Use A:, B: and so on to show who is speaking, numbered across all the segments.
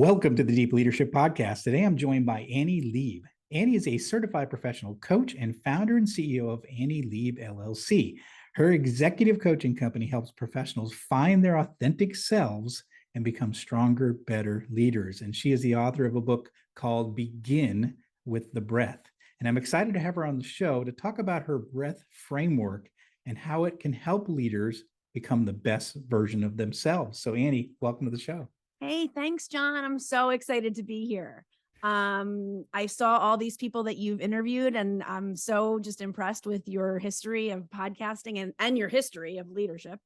A: Welcome to the Deep Leadership Podcast. Today I'm joined by Annie Leib. Annie is a certified professional coach and founder and CEO of Annie Leib LLC. Her executive coaching company helps professionals find their authentic selves and become stronger, better leaders. And she is the author of a book called Begin with the Breath. And I'm excited to have her on the show to talk about her breath framework and how it can help leaders become the best version of themselves. So Annie, welcome to the show.
B: Hey, thanks, John. I'm so excited to be here. I saw all these people that you've interviewed, and I'm so just impressed with your history of podcasting and your history of leadership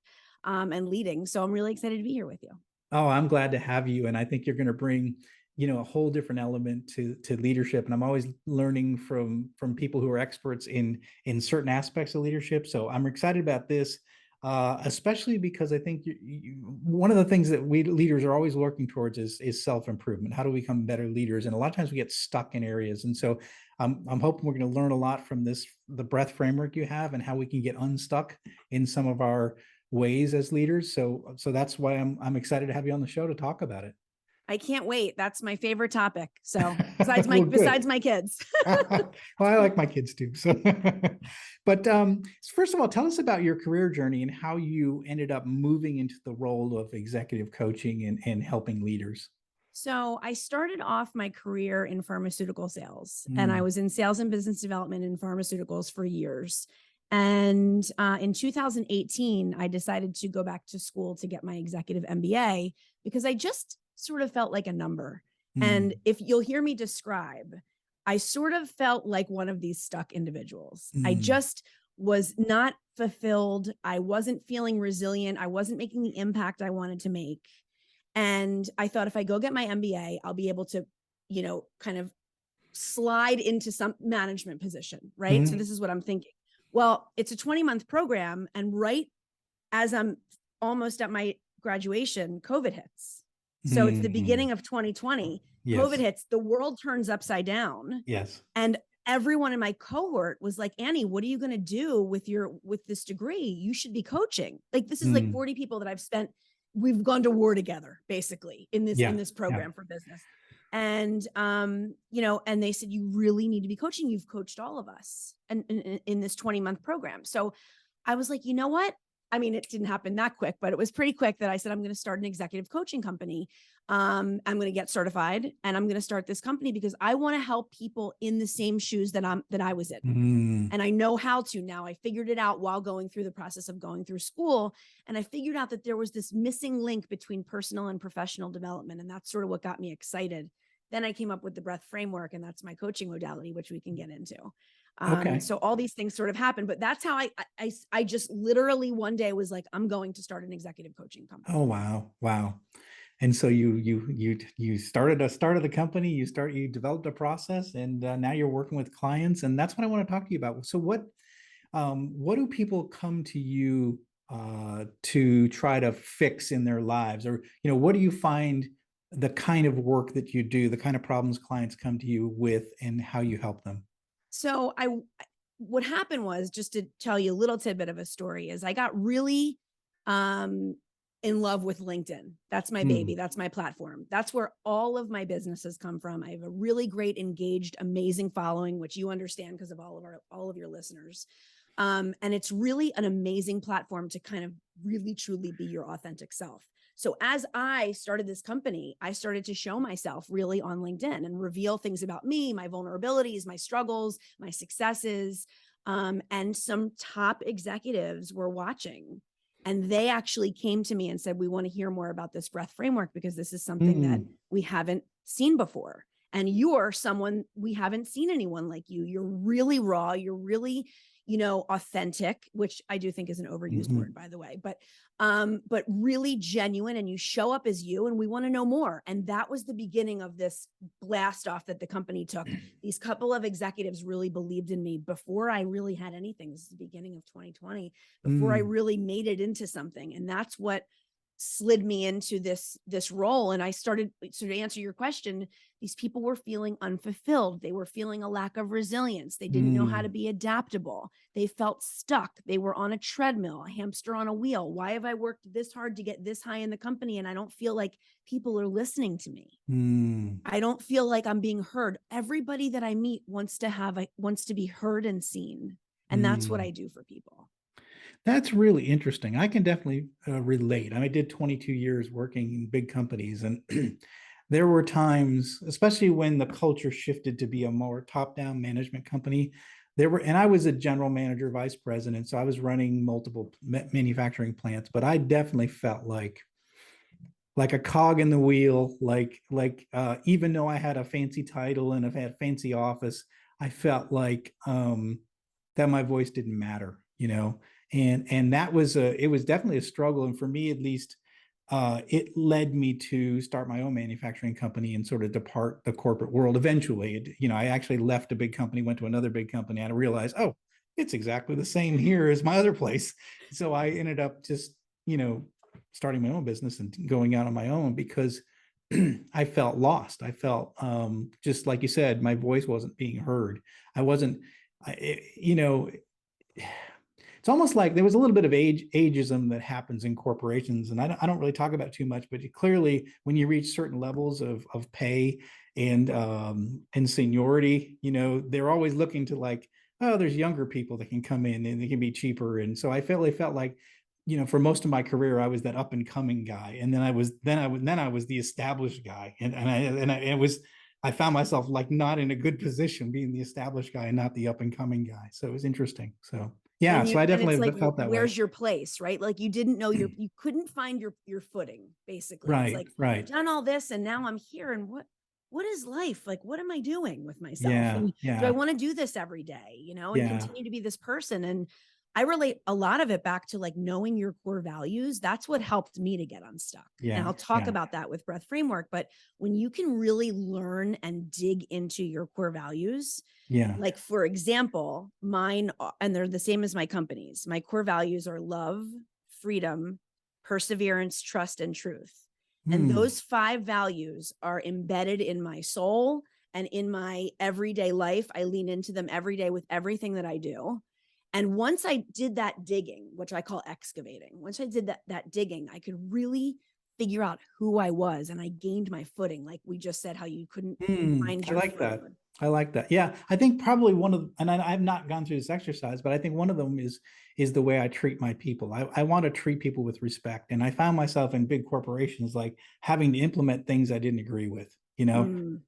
B: and leading. So I'm really excited to be here with you.
A: Oh, I'm glad to have you. And I think you're going to bring, a whole different element to leadership. And I'm always learning from people who are experts in certain aspects of leadership. So I'm excited about this. Especially because I think one of the things that we leaders are always working towards is self-improvement. How do we become better leaders? And a lot of times we get stuck in areas. And so I'm hoping we're going to learn a lot from the breath framework you have and how we can get unstuck in some of our ways as leaders. So that's why I'm excited to have you on the show to talk about it.
B: I can't wait. That's my favorite topic. So besides my kids.
A: Well, I like my kids too. So, but first of all, tell us about your career journey and how you ended up moving into the role of executive coaching and helping leaders.
B: So I started off my career in pharmaceutical sales, and I was in sales and business development in pharmaceuticals for years. And in 2018, I decided to go back to school to get my executive MBA because I just sort of felt like a number. And if you'll hear me describe, I sort of felt like one of these stuck individuals. I just was not fulfilled. I wasn't feeling resilient. I wasn't making the impact I wanted to make. And I thought if I go get my MBA, I'll be able to, kind of slide into some management position, right? So this is what I'm thinking. Well, it's a 20-month program. And right as I'm almost at my graduation, COVID hits. So it's the beginning of 2020. Yes. COVID hits, the world turns upside down.
A: Yes.
B: And everyone in my cohort was like, Annie, what are you going to do with this degree? You should be coaching. Like, this is like 40 people that we've gone to war together, basically, in this program for business. And, and they said, you really need to be coaching. You've coached all of us and in this 20-month program. So I was like, you know what? I mean, it didn't happen that quick, but it was pretty quick that I said, I'm going to start an executive coaching company. I'm going to get certified and I'm going to start this company because I want to help people in the same shoes that I was in. And I know how to now. I figured it out while going through the process of going through school. And I figured out that there was this missing link between personal and professional development. And that's sort of what got me excited. Then I came up with the breath framework, and that's my coaching modality, which we can get into. Okay. So all these things sort of happened, but that's how I just literally one day was like, I'm going to start an executive coaching company.
A: Oh, wow. Wow. And so you started the company, you developed a process, and now you're working with clients, and that's what I want to talk to you about. So what do people come to you to try to fix in their lives? Or, what do you find the kind of work that you do, the kind of problems clients come to you with, and how you help them?
B: So what happened was, just to tell you a little tidbit of a story, is I got really in love with LinkedIn. That's my baby. That's my platform. That's where all of my businesses come from. I have a really great, engaged, amazing following, which you understand because of all of your listeners. And it's really an amazing platform to kind of really, truly be your authentic self. So as I started this company, I started to show myself really on LinkedIn and reveal things about me, my vulnerabilities, my struggles, my successes. And some top executives were watching, and they actually came to me and said, we want to hear more about this breath framework because this is something that we haven't seen before. And you're someone, we haven't seen anyone like you. You're really raw. You're really, authentic, which I do think is an overused word, by the way, but really genuine, and you show up as you, and we want to know more. And that was the beginning of this blast off that the company took. These couple of executives really believed in me before I really had anything. This is the beginning of 2020, before I really made it into something. And that's what slid me into this role. And I started, so to answer your question, these people were feeling unfulfilled. They were feeling a lack of resilience. They didn't know how to be adaptable. They felt stuck. They were on a treadmill, a hamster on a wheel. Why have I worked this hard to get this high in the company and I don't feel like people are listening to me? I don't feel like I'm being heard. Everybody that I meet wants to be heard and seen. And that's what I do for people.
A: That's really interesting. I can definitely relate. I did 22 years working in big companies, and there were times, especially when the culture shifted to be a more top-down management company. And I was a general manager, vice president, so I was running multiple manufacturing plants, but I definitely felt like a cog in the wheel, even though I had a fancy title and I've had fancy office, I felt like that my voice didn't matter, and that was it was definitely a struggle. And for me, at least, it led me to start my own manufacturing company and sort of depart the corporate world. Eventually, I actually left a big company, went to another big company, and I realized, oh, it's exactly the same here as my other place. So I ended up just, starting my own business and going out on my own because I felt lost. I felt, just like you said, my voice wasn't being heard. I wasn't, it's almost like there was a little bit of ageism that happens in corporations, and I don't really talk about it too much, but clearly when you reach certain levels of pay and seniority, they're always looking to, like, oh, there's younger people that can come in and they can be cheaper. And so I felt like, for most of my career, I was that up and coming guy, and then I was the established guy, I found myself like not in a good position being the established guy and not the up and coming guy. So it was interesting. So yeah, so I definitely
B: it's like,
A: felt that way.
B: where's your place, right? Like you didn't know you couldn't find your footing, basically. It's like, I've done all this and now I'm here, and what is life? Like, what am I doing with myself? And do I want to do this every day, and continue to be this person? And I relate a lot of it back to like knowing your core values. That's what helped me to get unstuck. And I'll talk about that with breath framework. But when you can really learn and dig into your core values, like, for example, mine, and they're the same as my company's, my core values are love, freedom, perseverance, trust, and truth. And those 5 values are embedded in my soul and in my everyday life. I lean into them every day with everything that I do. And once I did that digging, which I call excavating, once I did that digging, I could really figure out who I was, and I gained my footing. Like we just said, how you couldn't find your footing.
A: I like that. Yeah, I think probably one of, and I've not gone through this exercise, but I think one of them is the way I treat my people. I want to treat people with respect, and I found myself in big corporations like having to implement things I didn't agree with.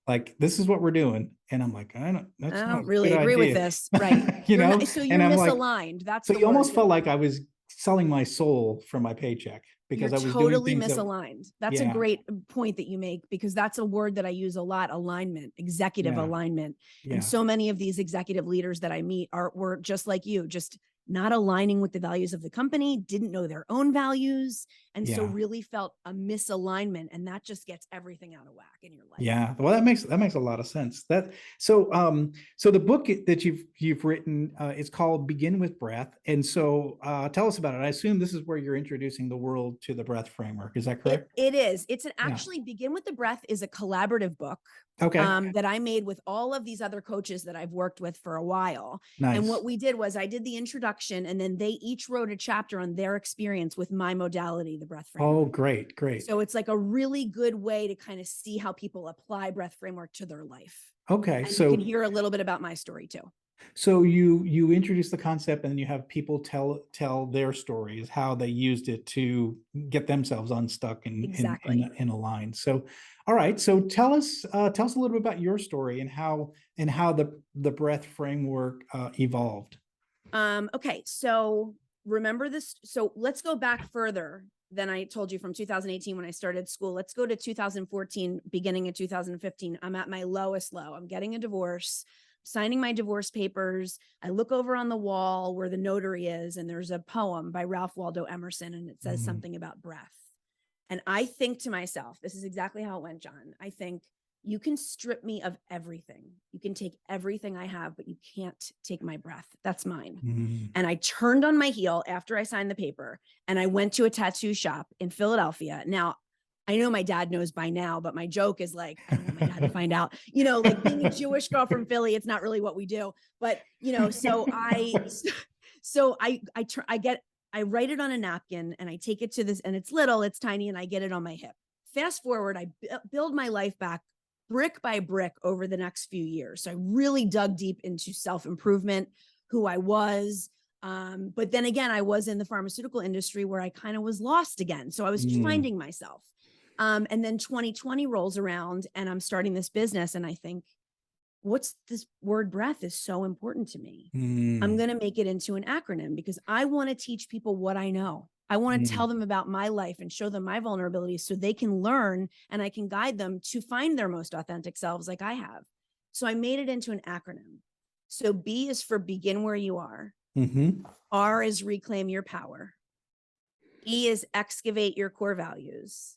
A: Like, this is what we're doing, and I'm like, I don't
B: really agree with this, right? So you're misaligned. That's
A: so you almost felt like I was selling my soul for my paycheck because I was
B: totally misaligned. That's a great point that you make, because that's a word that I use a lot: alignment, executive alignment. And so many of these executive leaders that I meet were just like you, just not aligning with the values of the company, didn't know their own values, and so really felt a misalignment, and that just gets everything out of whack in your life.
A: Yeah, well, that makes a lot of sense. So the book that you've written is called Begin with Breath, and so tell us about it. I assume this is where you're introducing the world to the breath framework. Is that correct?
B: It is. It's actually Begin with the Breath is a collaborative book.
A: Okay.
B: That I made with all of these other coaches that I've worked with for a while.
A: Nice.
B: And what we did was I did the introduction, and then they each wrote a chapter on their experience with my modality, the breath framework.
A: Oh, great.
B: So it's like a really good way to kind of see how people apply breath framework to their life.
A: Okay.
B: And
A: so
B: you can hear a little bit about my story too.
A: So you introduce the concept, and then you have people tell their stories, how they used it to get themselves unstuck and aligned. So, all right. So tell us a little bit about your story and how the breath framework evolved.
B: Okay. So remember this. So let's go back further than I told you, from 2018 when I started school. Let's go to 2014, beginning of 2015. I'm at my lowest low. I'm getting a divorce, signing my divorce papers. I look over on the wall where the notary is, and there's a poem by Ralph Waldo Emerson, and it says something about breath. And I think to myself, this is exactly how it went, John. I think, you can strip me of everything. You can take everything I have, but you can't take my breath. That's mine.
A: Mm.
B: And I turned on my heel after I signed the paper and I went to a tattoo shop in Philadelphia. Now, I know my dad knows by now, but my joke is like, I don't want my dad to find out, you know, like being a Jewish girl from Philly, it's not really what we do. But, you know, I write it on a napkin and I take it to this, and it's little, it's tiny, and I get it on my hip. Fast forward, I build my life back brick by brick over the next few years. So I really dug deep into self-improvement, who I was. But then again, I was in the pharmaceutical industry where I kind of was lost again. So I was finding myself. And then 2020 rolls around and I'm starting this business. And I think, what's this word breath is so important to me. I'm going to make it into an acronym because I want to teach people what I know. I want to tell them about my life and show them my vulnerabilities so they can learn and I can guide them to find their most authentic selves like I have. So I made it into an acronym. So B is for begin where you are. R is reclaim your power. E is excavate your core values.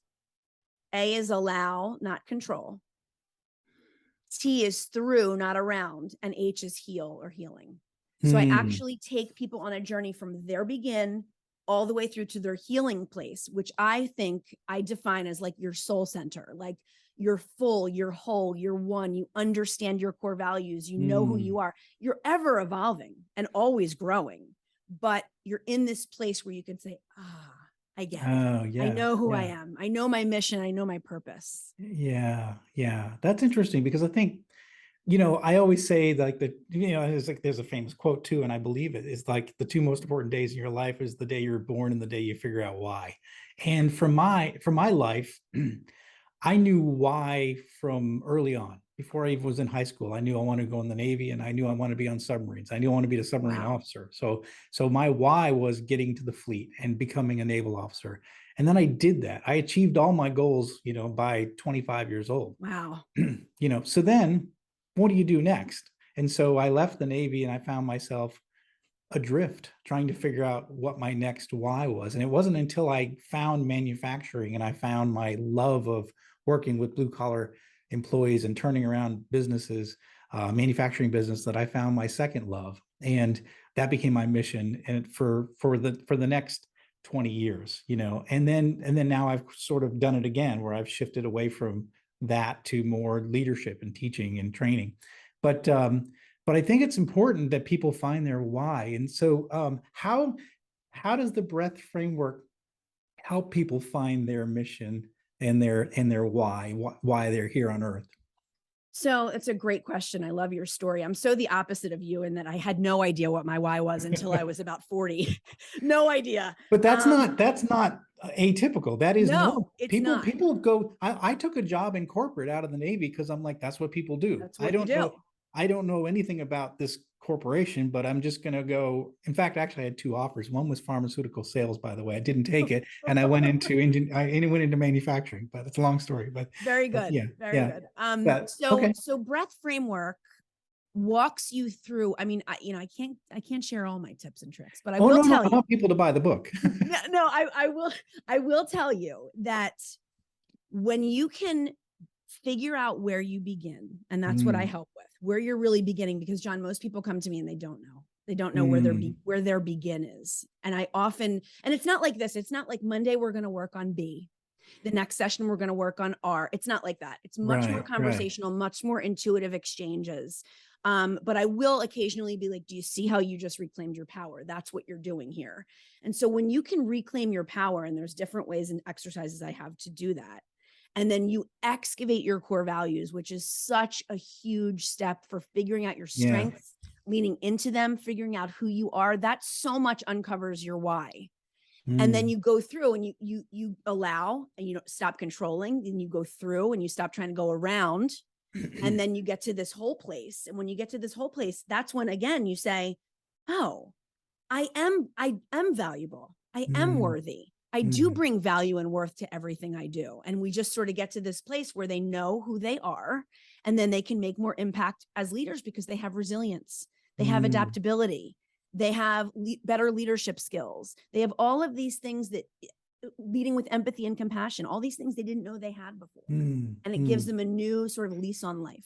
B: A is allow, not control. T is through, not around. And H is heal or healing. So I actually take people on a journey from their begin all the way through to their healing place, which I think I define as like your soul center, like you're full, you're whole, you're one, you understand your core values, you know who you are, you're ever evolving and always growing, but you're in this place where you can say, I get it.
A: Oh, yeah.
B: I know who I am. I know my mission. I know my purpose.
A: Yeah. Yeah. That's interesting because I think, you know, I always say like it's like there's a famous quote too, and I believe it is like the two most important days in your life is the day you're born and the day you figure out why. And for my life, I knew why from early on. Before I even was in high school, I knew I wanted to go in the Navy and I knew I wanted to be on submarines. I knew I wanted to be a submarine officer. So my why was getting to the fleet and becoming a naval officer. And then I did that. I achieved all my goals, you know, by 25 years old.
B: Wow.
A: You know, so then what do you do next? And so I left the Navy and I found myself adrift trying to figure out what my next why was. And it wasn't until I found manufacturing and I found my love of working with blue collar employees and turning around businesses, manufacturing business, that I found my second love. And that became my mission and for the next 20 years, you know, and then now I've sort of done it again where I've shifted away from that to more leadership and teaching and training. But I think it's important that people find their why. And so how does the breath framework help people find their mission and their why they're here on earth?
B: So it's a great question. I love your story. I'm so the opposite of you in that I had no idea what my why was until I was about 40. No idea.
A: But that's not atypical. That is normal.
B: It's not.
A: People go, I took a job in corporate out of the Navy because I'm like, that's what people do.
B: That's what you do.
A: I don't know anything about this corporation, but I'm just going to go. In fact, actually, I had two offers. One was pharmaceutical sales, by the way. I didn't take it, and I went into manufacturing. But it's a long story. But
B: very good, very good. So breath framework walks you through. I mean, I can't share all my tips and tricks, but I will tell you.
A: I want people to buy the book.
B: I will tell you that when you can figure out where you begin, and that's what I help with, where you're really beginning, because John, most people come to me and they don't know where their begin is. And I often, and it's not like this, it's not like Monday we're going to work on B, the next session we're going to work on R. It's not like that. It's much more conversational, much more intuitive exchanges. But I will occasionally be like, do you see how you just reclaimed your power? That's what you're doing here. And so when you can reclaim your power, and there's different ways and exercises I have to do that, and then you excavate your core values, which is such a huge step for figuring out your strengths, leaning into them, figuring out who you are. That so much uncovers your why. And then you go through and you allow, and you don't stop controlling. Then you go through and you stop trying to go around. And then you get to this whole place. And when you get to this whole place, that's when, again, you say, oh, I am valuable. I am worthy. I do bring value and worth to everything I do. And we just sort of get to this place where they know who they are, and then they can make more impact as leaders because they have resilience. They have adaptability. They have better leadership skills. They have all of these things that leading with empathy and compassion, all these things they didn't know they had before.
A: Mm,
B: And it gives
A: mm.
B: them a new sort of lease on life.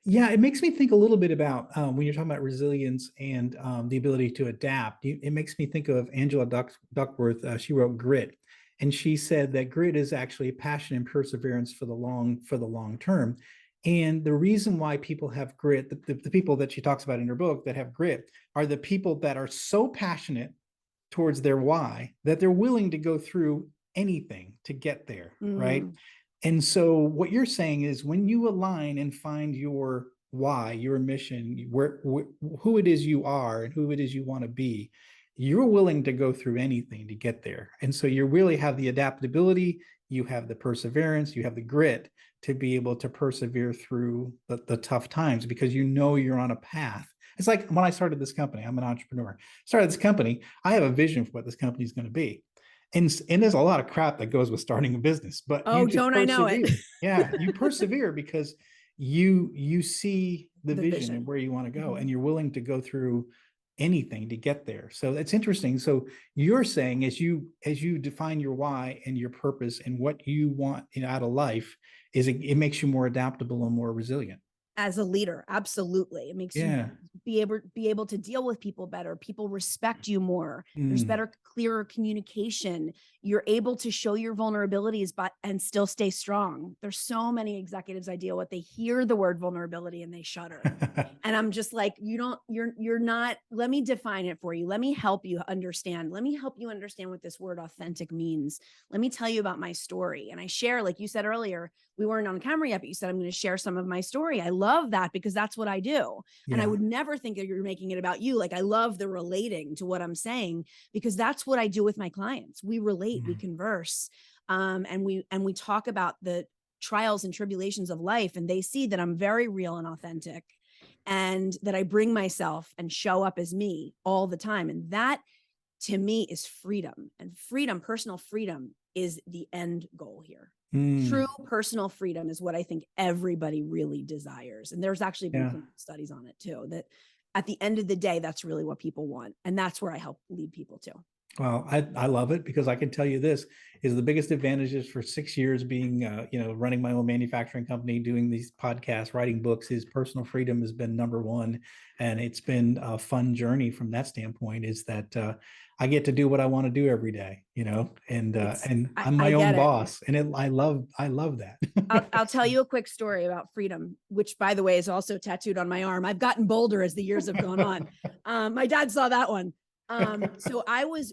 A: Yeah, it makes me think a little bit about when you're talking about resilience and the ability to adapt. It makes me think of Angela Duckworth. She wrote Grit, and she said that grit is actually passion and perseverance for the long term. And the reason why people have grit, the people that she talks about in her book that have grit, are the people that are so passionate towards their why that they're willing to go through anything to get there, right?
B: Mm.
A: And so what you're saying is when you align and find your why, your mission, who it is you are and who it is you want to be, you're willing to go through anything to get there. And so you really have the adaptability, you have the perseverance, you have the grit to be able to persevere through the tough times because you know you're on a path. It's like when I started this company, I'm an entrepreneur. Started this company, I have a vision for what this company is going to be. And there's a lot of crap that goes with starting a business, but you
B: Oh,
A: just
B: don't I know it?
A: persevere. Yeah, you persevere because you see the
B: The
A: vision and
B: vision.
A: where you want to go,
B: Mhm.
A: and you're willing to go through anything to get there. So it's interesting. So you're saying as you define your why and your purpose and what you want out of life, it makes you more adaptable and more resilient.
B: As a leader, absolutely. It makes you
A: Yeah.
B: be able to deal with people better. People respect you more. There's
A: Mm.
B: better, clearer communication. You're able to show your vulnerabilities but and still stay strong. There's so many executives I deal with, they hear the word vulnerability and they shudder. And I'm just like, you're not, let me define it for you. Let me help you understand. Let me help you understand what this word authentic means. Let me tell you about my story. And I share, like you said earlier, we weren't on camera yet, but you said, I'm going to share some of my story. I love that because that's what I do. And I
A: Yeah.
B: would never think that you're making it about you. Like, I love the relating to what I'm saying because that's what I do with my clients. We relate, we
A: Mm.
B: converse, and we talk about the trials and tribulations of life, and they see that I'm very real and authentic and that I bring myself and show up as me all the time. And that to me is freedom, and freedom, personal freedom is the end goal here.
A: Mm.
B: True personal freedom is what I think everybody really desires. And there's actually been
A: Yeah.
B: clinical studies on it too, that at the end of the day, that's really what people want. And that's where I help lead people to.
A: Well, I love it because I can tell you this is the biggest advantages for 6 years being, running my own manufacturing company, doing these podcasts, writing books, is personal freedom has been number one. And it's been a fun journey from that standpoint is that I get to do what I want to do every day, and I'm
B: I
A: my own
B: get it.
A: boss. And I love that.
B: I'll tell you a quick story about freedom, which by the way is also tattooed on my arm. I've gotten bolder as the years have gone on. My dad saw that one. So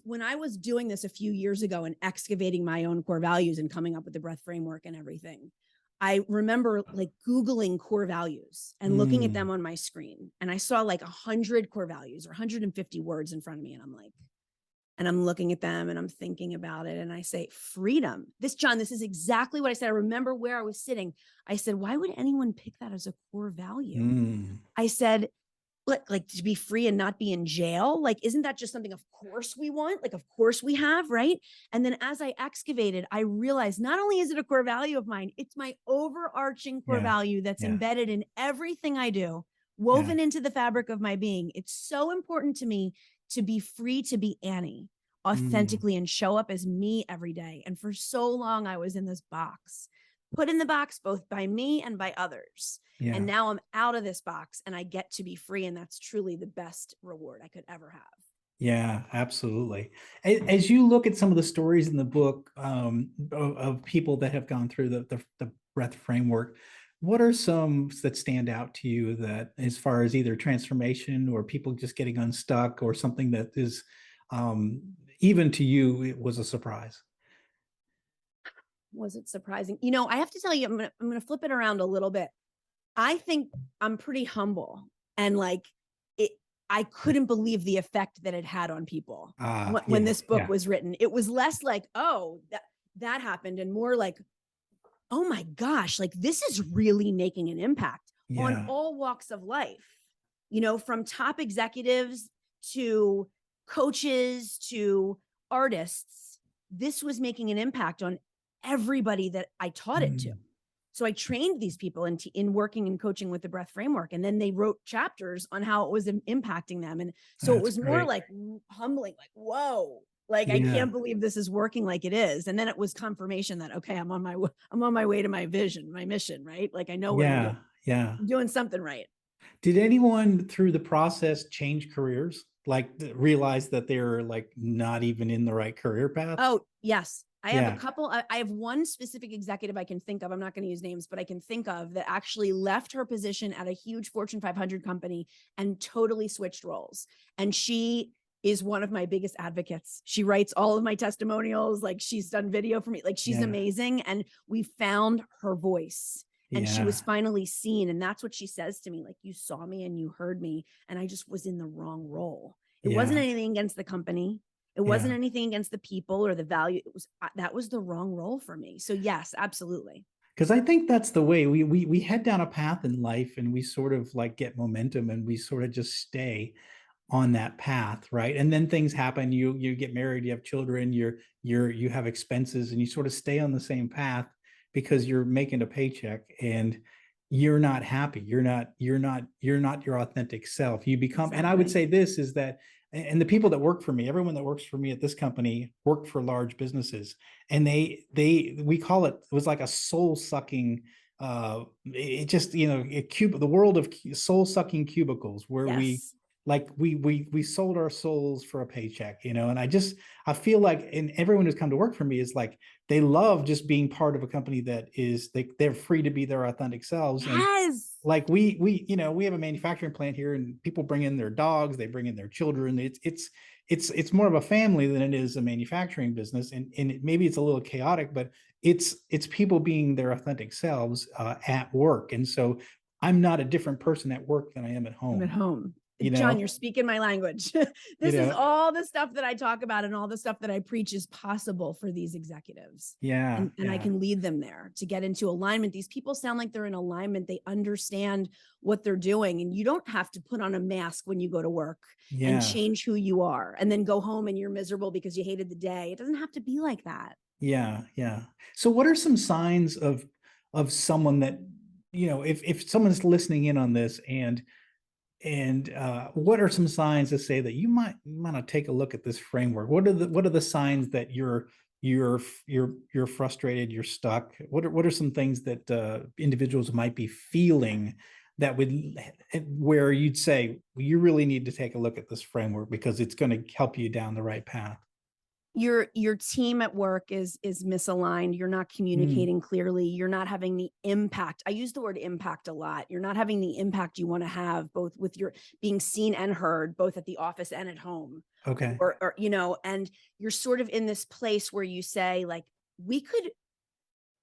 B: when I was doing this a few years ago and excavating my own core values and coming up with the breath framework and everything, I remember like Googling core values and looking at them on my screen. And I saw like 100 core values or 150 words in front of me. And I'm looking at them and I'm thinking about it. And I say, freedom. John, this is exactly what I said. I remember where I was sitting. I said, why would anyone pick that as a core value? I said, like to be free and not be in jail. Like, isn't that just something of course we want? Like, of course we have, right? And then as I excavated, I realized not only is it a core value of mine, it's my overarching core
A: Yeah.
B: value that's
A: Yeah.
B: embedded in everything I do, woven into the fabric of my being. It's so important to me to be free to be Annie authentically and show up as me every day. And for so long, I was in this box, put in the box both by me and by others.
A: Yeah.
B: And now I'm out of this box and I get to be free. And that's truly the best reward I could ever have.
A: Yeah, absolutely. As you look at some of the stories in the book of people that have gone through the breath framework, what are some that stand out to you that as far as either transformation or people just getting unstuck or something that is even to you, it was a surprise?
B: Was it surprising? I have to tell you, I'm gonna flip it around a little bit. I think I'm pretty humble and like it, I couldn't believe the effect that it had on people when
A: Yeah,
B: this book was written. It was less like, oh, that happened, and more like, oh my gosh, like this is really making an impact on
A: yeah.
B: all walks of life, from top executives to coaches to artists. This was making an impact on everybody that I taught it to. So I trained these people in working and coaching with the breath framework. And then they wrote chapters on how it was impacting them. And so it
A: That's
B: was more
A: great.
B: like humbling, like, whoa, Like, I
A: Yeah.
B: can't believe this is working like it is. And then it was confirmation that, okay, I'm on my way to my vision, my mission, right? Like, I know what I'm doing.
A: Yeah. Yeah.
B: I'm doing something right.
A: Did anyone through the process change careers? Like realize that they're like not even in the right career path?
B: Oh, yes. I have a
A: Yeah.
B: couple. I have one specific executive I can think of. I'm not going to use names, but I can think of that actually left her position at a huge Fortune 500 company and totally switched roles. And she is one of my biggest advocates. She writes all of my testimonials. Like, she's done video for me. Like, she's
A: Yeah.
B: amazing. And we found her voice and she
A: Yeah.
B: was finally seen. And that's what she says to me. Like, you saw me and you heard me, and I just was in the wrong role. It wasn't
A: Yeah.
B: anything against the company. It
A: Yeah.
B: wasn't anything against the people or the value. It was that was the wrong role for me. So yes, absolutely.
A: Because I think that's the way we head down a path in life, and we sort of like get momentum, and we sort of just stay on that path, right? And then things happen. You get married, you have children, you have expenses, and you sort of stay on the same path because you're making a paycheck, and you're not happy. You're not your authentic self. You become, and I would
B: Exactly.
A: say this is that, and the people that work for me, everyone that works for me at this company worked for large businesses, and we call it was like a soul sucking it just the world of soul sucking cubicles where
B: Yes.
A: we sold our souls for a paycheck, and I feel like, and everyone who's come to work for me is like they love just being part of a company that is they're free to be their authentic selves. And
B: Yes.
A: like we have a manufacturing plant here, and people bring in their dogs, they bring in their children. It's more of a family than it is a manufacturing business, and maybe it's a little chaotic, but it's people being their authentic selves at work. And so I'm not a different person at work than I am at
B: I'm at
A: home,
B: home.
A: you
B: John,
A: know
B: you're speaking my language.
A: you
B: This is
A: know
B: all the stuff that I talk about and all the stuff that I preach is possible for these executives.
A: Yeah,
B: And I
A: yeah,
B: can lead them there to get into alignment. These people sound like they're in alignment. They understand what they're doing. And you don't have to put on a mask when you go to work and
A: yeah,
B: change who you are and then go home and you're miserable because you hated the day. It doesn't have to be like that.
A: yeah, yeah. So what are some signs of someone that, if someone's listening in on this, and what are some signs to say that you might want to take a look at this framework? What are the signs that you're frustrated, you're stuck? What are some things that individuals might be feeling that would, where you'd say, well, you really need to take a look at this framework because it's going to help you down the right path?
B: Your team at work is misaligned. You're not
A: Mm,
B: communicating clearly. You're not having the impact. I use the word impact a lot. You're not having the impact you want to have, both with your being seen and heard, both at the office and at home.
A: okay.
B: Or and you're sort of in this place where you say, like, we could,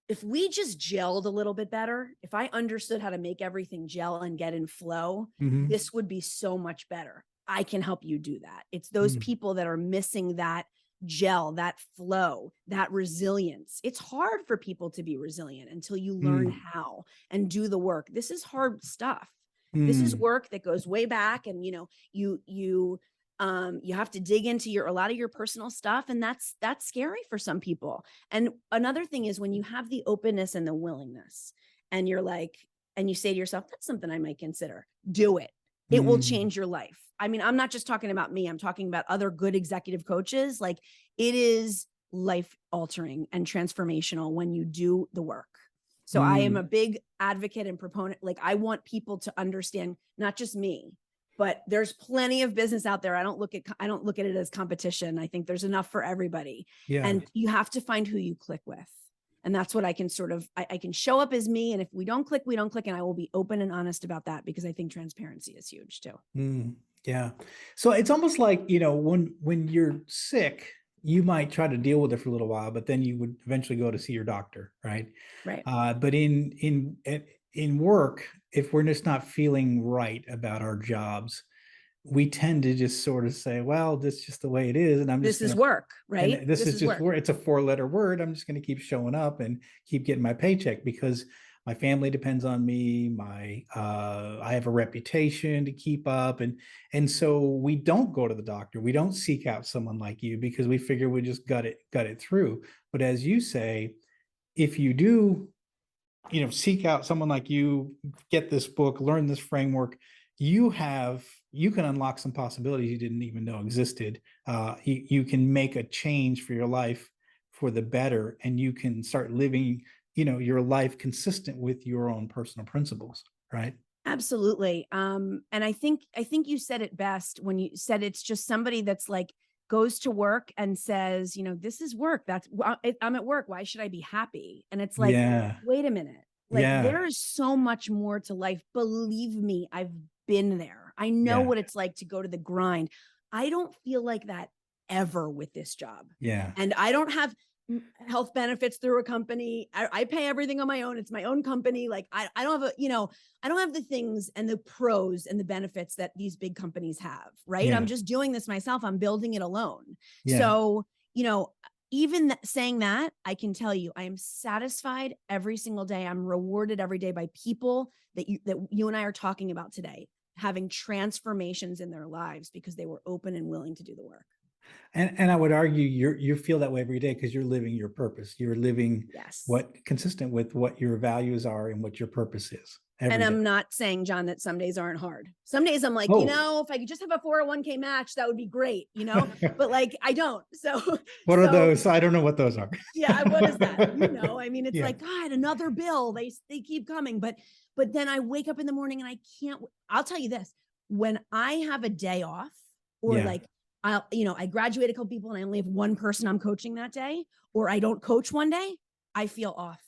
B: if we just gelled a little bit better, if I understood how to make everything gel and get in flow,
A: Hmm.
B: this would be so much better. I can help you do that. It's those
A: Mm,
B: people that are missing that gel, that flow, that resilience. It's hard for people to be resilient until you learn
A: mm,
B: how and do the work. This is hard stuff. This is
A: mm,
B: work that goes way back, and you have to dig into a lot of your personal stuff, and that's scary for some people. And another thing is when you have the openness and the willingness, and you're like, and you say to yourself, that's something I might consider. Do it. It will
A: mm,
B: change your life. I mean, I'm not just talking about me. I'm talking about other good executive coaches. Like, it is life altering and transformational when you do the work. So I am a
A: mm.
B: big advocate and proponent. Like, I want people to understand, not just me, but there's plenty of business out there. I don't look at it as competition. I think there's enough for everybody.
A: Yeah.
B: And you have to find who you click with. And that's what I can sort of, I can show up as me. And if we don't click, we don't click. And I will be open and honest about that, because I think transparency is huge too.
A: Mm, yeah. So it's almost like, when you're sick, you might try to deal with it for a little while, but then you would eventually go to see your doctor, right?
B: Right.
A: But in work, if we're just not feeling right about our jobs, we tend to just sort of say, well, this is just the way it is, and I'm just
B: This
A: gonna,
B: is work,
A: and
B: right?
A: this
B: This
A: is
B: is
A: just
B: work.
A: where it's a four-letter word. I'm just going to keep showing up and keep getting my paycheck because my family depends on me. I have a reputation to keep up, and so we don't go to the doctor. We don't seek out someone like you because we figure we just got it through. But as you say, if you do, seek out someone like you, get this book, learn this framework, you can unlock some possibilities you didn't even know existed. You can make a change for your life for the better, and you can start living, your life consistent with your own personal principles, right?
B: Absolutely. And I think you said it best when you said it's just somebody that's like goes to work and says, this is work. I'm at work. Why should I be happy? And it's like,
A: Yeah.
B: wait a minute. Like
A: Yeah.
B: there is so much more to life. Believe me, I've been there. I know
A: Yeah.
B: what it's like to go to the grind. I don't feel like that ever with this job.
A: Yeah.
B: And I don't have health benefits through a company. I pay everything on my own. It's my own company. Like I don't have I don't have the things and the pros and the benefits that these big companies have, right? I'm
A: Yeah.
B: just doing this myself. I'm building it alone.
A: Yeah.
B: So, even saying that, I can tell you, I am satisfied every single day. I'm rewarded every day by people that you and I are talking about today, having transformations in their lives because they were open and willing to do the work.
A: And I would argue you feel that way every day because you're living your purpose. You're living
B: Yes.
A: what consistent with what your values are and what your purpose is
B: And
A: every day.
B: I'm not saying, John, that some days aren't hard. Some days I'm like,
A: Oh,
B: if I could just have a 401k match, that would be great, but like I don't. So,
A: what are
B: so
A: those? I don't know what those are.
B: yeah, what is that? I mean, it's
A: Yeah.
B: like, God, another bill. They keep coming. But then I wake up in the morning and I can't, I'll tell you this, when I have a day off or
A: Yeah.
B: like I graduate a couple people and I only have one person I'm coaching that day, or I don't coach one day, I feel off.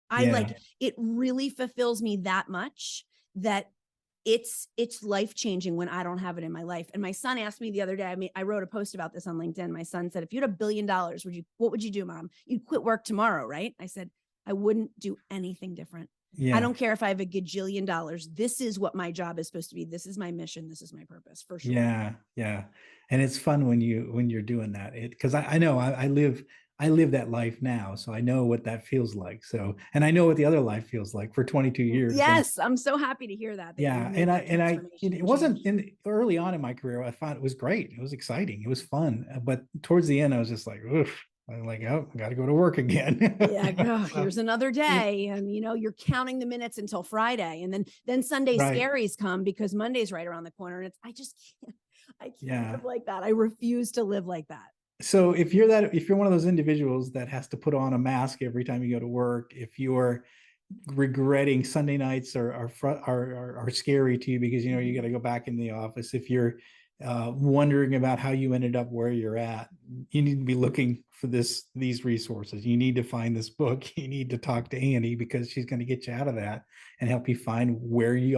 B: I
A: Yeah.
B: like it really fulfills me that much that it's life-changing when I don't have it in my life. And my son asked me the other day, I wrote a post about this on LinkedIn. My son said, if you had $1 billion, what would you do, Mom? You'd quit work tomorrow, right? I said, I wouldn't do anything different. I
A: Yeah.
B: don't care if I have a gajillion dollars. This is what my job is supposed to be. This is my mission. This is my purpose for sure.
A: Yeah. Yeah. And it's fun when you're doing that. Because I know I live that life now. So I know what that feels like. So, and I know what the other life feels like for 22 years. And
B: Yes, I'm so happy to hear that you've
A: yeah,
B: made that transformation
A: it
B: and change.
A: wasn't in early on in my career. I thought it was great. It was exciting. It was fun. But towards the end, I was just like, oof. I'm like, oh, I got to go to work again.
B: Yeah,
A: So,
B: here's another day, and you're counting the minutes until Friday, and then Sunday
A: right.
B: scaries come because Monday's right around the corner, and I just can't. I can't
A: Yeah.
B: live like that. I refuse to live like that.
A: So if you're one of those individuals that has to put on a mask every time you go to work, if you're regretting Sunday nights are scary to you because you got to go back in the office. If you're wondering about how you ended up where you're at, you need to be looking for these resources. You need to find this book. You need to talk to Annie because she's going to get you out of that and help you find where you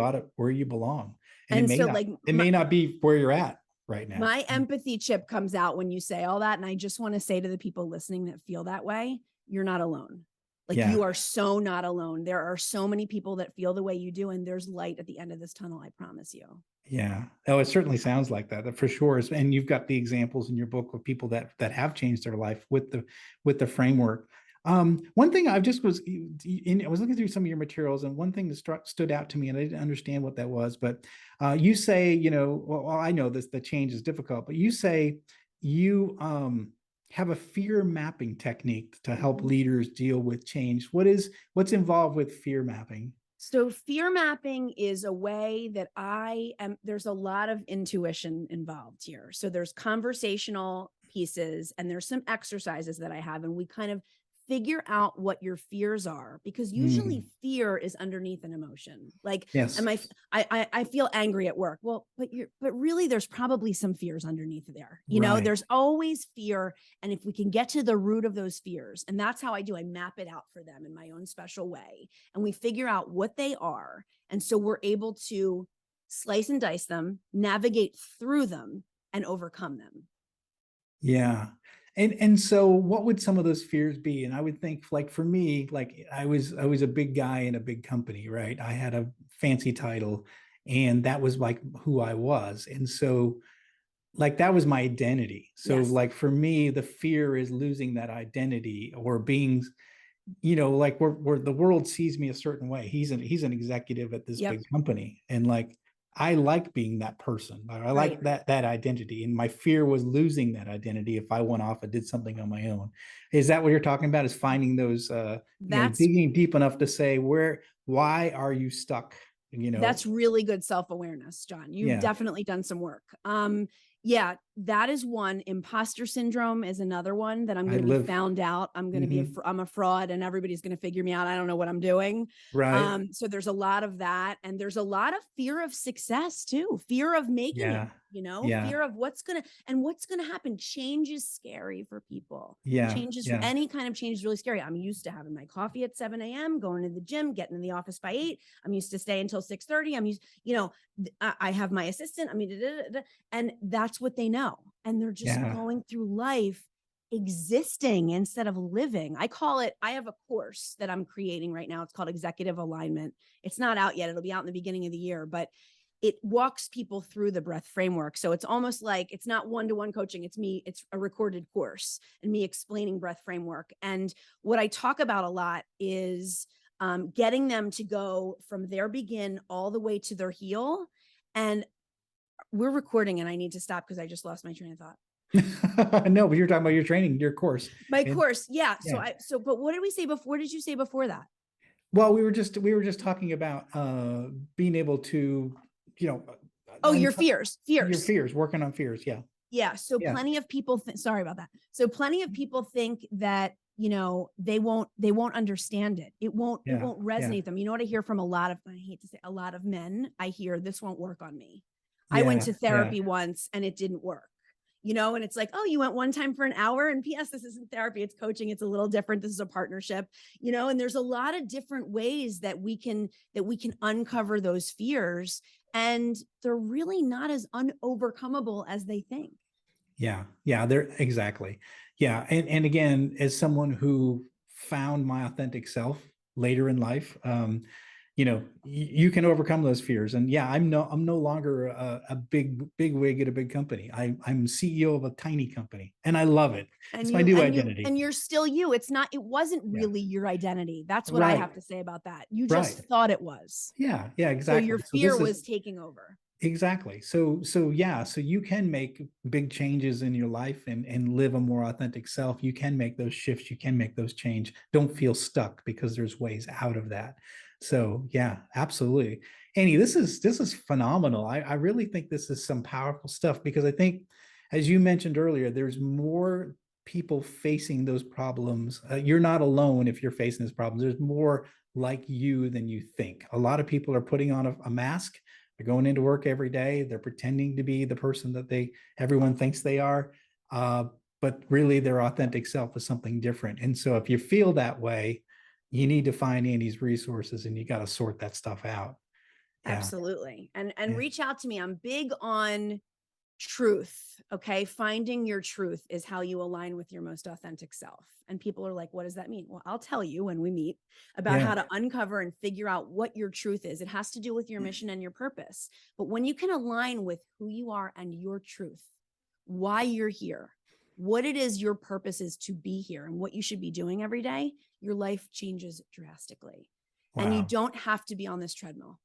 A: belong. And
B: And so,
A: it may not be where you're at right now.
B: my empathy chip comes out when you say all that, and I just want to say to the people listening that feel that way, you're not alone. Like
A: Yeah.
B: you are so not alone. There are so many people that feel the way you do, and there's light at the end of this tunnel. I promise you.
A: Yeah. Oh, it certainly sounds like that for sure. And you've got the examples in your book of people that have changed their life with the framework. One thing I was looking through some of your materials, and one thing that stood out to me, and I didn't understand what that was, but you say, well, I know the change is difficult, but you say you have a fear mapping technique to help leaders deal with change. What's involved with fear mapping?
B: So fear mapping is a way that there's a lot of intuition involved here. So there's conversational pieces and there's some exercises that I have, and we kind of figure out what your fears are, because usually fear is underneath an emotion. Like,
A: Yes.
B: I feel angry at work. Well, but really there's probably some fears underneath there.
A: Right.
B: There's always fear. And if we can get to the root of those fears, and that's how I map it out for them in my own special way. And we figure out what they are. And so we're able to slice and dice them, navigate through them, and overcome them.
A: Yeah. And so what would some of those fears be? And I would think, like, for me, like I was a big guy in a big company, right? I had a fancy title and that was like who I was. And so like that was my identity. So
B: Yes.
A: like for me, the fear is losing that identity or being, like where the world sees me a certain way. He's an executive at this
B: Yep.
A: big company. And like I like being that person. I like
B: Right.
A: that identity. And my fear was losing that identity if I went off and did something on my own. Is that what you're talking about? Is finding those
B: That's
A: digging deep enough to say why are you stuck
B: That's really good self-awareness, John. You've
A: Yeah.
B: definitely done some work. Yeah, that is one. Imposter syndrome is another one that I'm
A: I
B: going to be
A: live.
B: found out. I'm going to be
A: Mhm.
B: I'm a fraud and everybody's going to figure me out. I don't know what I'm doing.
A: Right.
B: So there's a lot of that. And there's a lot of fear of success too. Fear of making it,
A: Yeah. Yeah.
B: fear of what's going to happen. Change is scary for people.
A: Yeah.
B: Change is
A: Yeah.
B: any kind of change is really scary. I'm used to having my coffee at 7 a.m., going to the gym, getting in the office by 8. I'm used to stay until 6:30. I'm used, I have my assistant. And that's what they know. And they're just
A: Yeah.
B: going through life existing instead of living. I have a course that I'm creating right now. It's called Executive Alignment. It's not out yet. It'll be out in the beginning of the year, but it walks people through the breath framework. So it's almost like it's not one-to-one coaching. It's a recorded course and me explaining breath framework. And what I talk about a lot is getting them to go from their begin all the way to their heal. And we're recording and I need to stop because I just lost my train of thought.
A: No, but you're talking about your training, your course.
B: My course. Yeah.
A: Yeah.
B: But what did we say before? What did you say before that?
A: Well, we were just talking about being able to, you know,
B: Oh, your fears.
A: your fears, working on fears. Yeah.
B: Yeah. So
A: Yeah.
B: plenty of people sorry about that. So plenty of people think that, they won't understand it. It won't resonate them. You know what I hear from I hate to say a lot of men, I hear this won't work on me. I went to therapy once and it didn't work, and it's like, oh, you went one time for an hour and PS, this isn't therapy. It's coaching. It's a little different. This is a partnership, and there's a lot of different ways that we can uncover those fears, and they're really not as unovercomable as they think.
A: Yeah. Yeah. They're exactly. Yeah. And again, as someone who found my authentic self later in life, you can overcome those fears. And yeah, I'm no longer a big wig at a big company. I'm CEO of a tiny company and I love it.
B: And
A: It's my new
B: you
A: identity.
B: you're still you. It wasn't
A: Yeah.
B: really your identity. That's what I
A: Right.
B: have to say about that. You
A: Right.
B: just thought it was.
A: Yeah. Yeah.
B: So
A: Exactly.
B: your
A: So
B: fear
A: this
B: was
A: is
B: taking over.
A: exactly. So yeah, so you can make big changes in your life and live a more authentic self. You can make those shifts, you can make those change. Don't feel stuck because there's ways out of that. So yeah, absolutely. Annie, this is phenomenal. I really think this is some powerful stuff because I think, as you mentioned earlier, there's more people facing those problems. You're not alone if you're facing this problem. There's more like you than you think. A lot of people are putting on a mask. They're going into work every day. They're pretending to be the person that everyone thinks they are. But really their authentic self is something different. And so if you feel that way, you need to find Andy's resources and you got to sort that stuff out. Yeah.
B: Absolutely. And
A: Yeah.
B: reach out to me. I'm big on truth. Okay. Finding your truth is how you align with your most authentic self. And people are like, what does that mean? Well, I'll tell you when we meet about how to uncover and figure out what your truth is. It has to do with your mission and your purpose. But when you can align with who you are and your truth, why you're here, what it is your purpose is to be here and what you should be doing every day, your life changes drastically.
A: Wow.
B: And you don't have to be on this treadmill.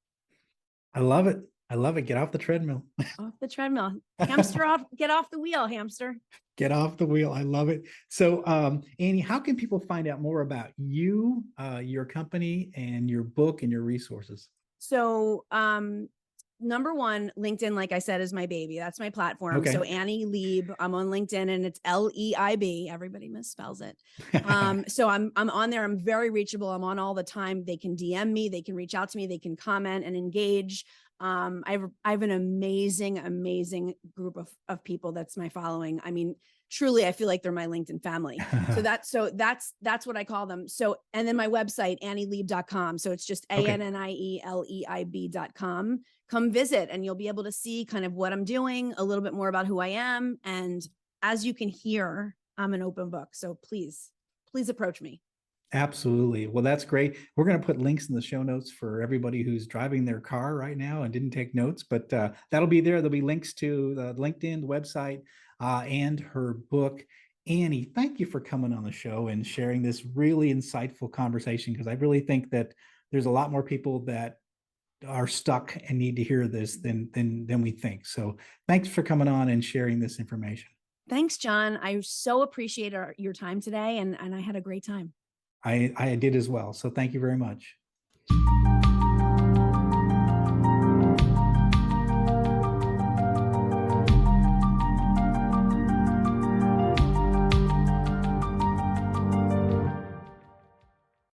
A: I love it. I love it. Get off the treadmill.
B: Off the treadmill. Hamster off, get off the wheel, hamster.
A: Get off the wheel. I love it. So, Annie, how can people find out more about you, your company, and your book and your resources?
B: So, number one, LinkedIn, like I said, is my baby. That's my platform.
A: Okay.
B: So Annie Leib, I'm on LinkedIn and it's Leib. Everybody misspells it. So I'm on there. I'm very reachable. I'm on all the time. They can DM me, they can reach out to me, they can comment and engage. I have an amazing group of people that's my following. I mean, truly, I feel like they're my LinkedIn family. So that's what I call them. So, and then my website, annieleib.com. So it's just ANNIELEIB.com. Come visit and you'll be able to see kind of what I'm doing, a little bit more about who I am. And as you can hear, I'm an open book. So please approach me.
A: Absolutely. Well, that's great. We're going to put links in the show notes for everybody who's driving their car right now and didn't take notes, but that'll be there. There'll be links to the LinkedIn, the website, and her book. Annie, thank you for coming on the show and sharing this really insightful conversation, because I really think that there's a lot more people that are stuck and need to hear this than we think. So thanks for coming on and sharing this information.
B: Thanks, John. I so appreciate your time today, and I had a great time.
A: I did as well. So thank you very much.